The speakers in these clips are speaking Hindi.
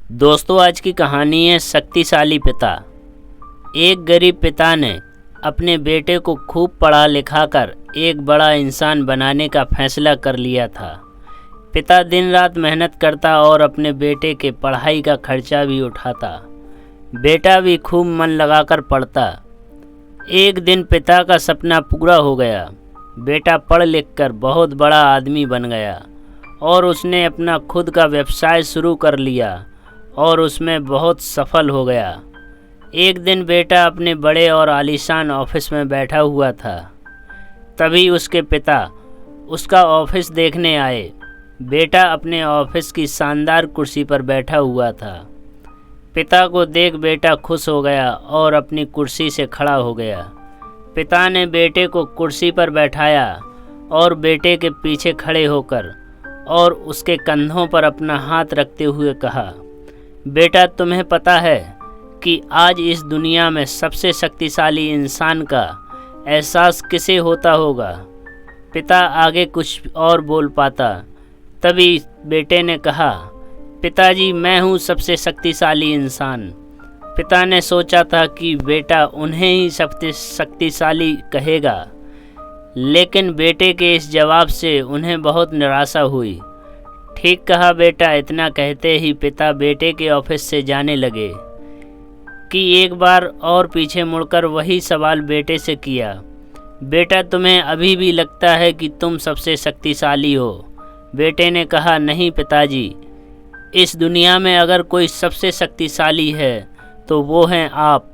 दोस्तों, आज की कहानी है शक्तिशाली पिता। एक गरीब पिता ने अपने बेटे को खूब पढ़ा लिखा कर एक बड़ा इंसान बनाने का फैसला कर लिया था। पिता दिन रात मेहनत करता और अपने बेटे के पढ़ाई का खर्चा भी उठाता। बेटा भी खूब मन लगाकर पढ़ता। एक दिन पिता का सपना पूरा हो गया। बेटा पढ़ लिख कर बहुत बड़ा आदमी बन गया और उसने अपना खुद का व्यवसाय शुरू कर लिया और उसमें बहुत सफल हो गया। एक दिन बेटा अपने बड़े और आलीशान ऑफिस में बैठा हुआ था। तभी उसके पिता उसका ऑफिस देखने आए। बेटा अपने ऑफिस की शानदार कुर्सी पर बैठा हुआ था। पिता को देख बेटा खुश हो गया और अपनी कुर्सी से खड़ा हो गया। पिता ने बेटे को कुर्सी पर बैठाया और बेटे के पीछे खड़े होकर और उसके कंधों पर अपना हाथ रखते हुए कहा, बेटा, तुम्हें पता है कि आज इस दुनिया में सबसे शक्तिशाली इंसान का एहसास किसे होता होगा। पिता आगे कुछ और बोल पाता, तभी बेटे ने कहा, पिताजी, मैं हूँ सबसे शक्तिशाली इंसान। पिता ने सोचा था कि बेटा उन्हें ही शक्तिशाली कहेगा, लेकिन बेटे के इस जवाब से उन्हें बहुत निराशा हुई। ठीक कहा बेटा। इतना कहते ही पिता बेटे के ऑफिस से जाने लगे कि एक बार और पीछे मुड़कर वही सवाल बेटे से किया, बेटा, तुम्हें अभी भी लगता है कि तुम सबसे शक्तिशाली हो? बेटे ने कहा, नहीं पिताजी, इस दुनिया में अगर कोई सबसे शक्तिशाली है तो वो हैं आप।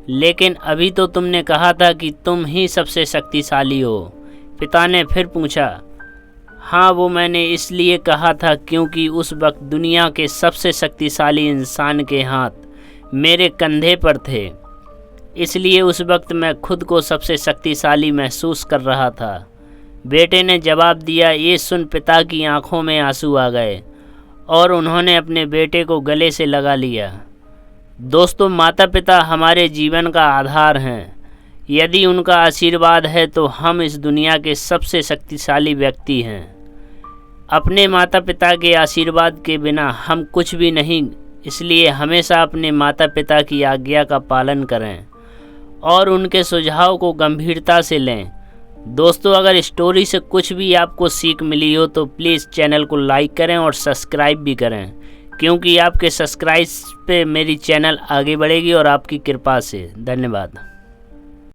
लेकिन अभी तो तुमने कहा था कि तुम ही सबसे शक्तिशाली हो। पिता ने फिर पूछा, हाँ, वो मैंने इसलिए कहा था क्योंकि उस वक्त दुनिया के सबसे शक्तिशाली इंसान के हाथ मेरे कंधे पर थे, इसलिए उस वक्त मैं खुद को सबसे शक्तिशाली महसूस कर रहा था। बेटे ने जवाब दिया। ये सुन पिता की आंखों में आंसू आ गए और उन्होंने अपने बेटे को गले से लगा लिया। दोस्तों, माता पिता हमारे जीवन का आधार हैं। यदि उनका आशीर्वाद है तो हम इस दुनिया के सबसे शक्तिशाली व्यक्ति हैं। अपने माता पिता के आशीर्वाद के बिना हम कुछ भी नहीं, इसलिए हमेशा अपने माता पिता की आज्ञा का पालन करें और उनके सुझाव को गंभीरता से लें। दोस्तों, अगर स्टोरी से कुछ भी आपको सीख मिली हो तो प्लीज़ चैनल को लाइक करें और सब्सक्राइब भी करें, क्योंकि आपके सब्सक्राइब पे मेरी चैनल आगे बढ़ेगी और आपकी कृपा से। धन्यवाद।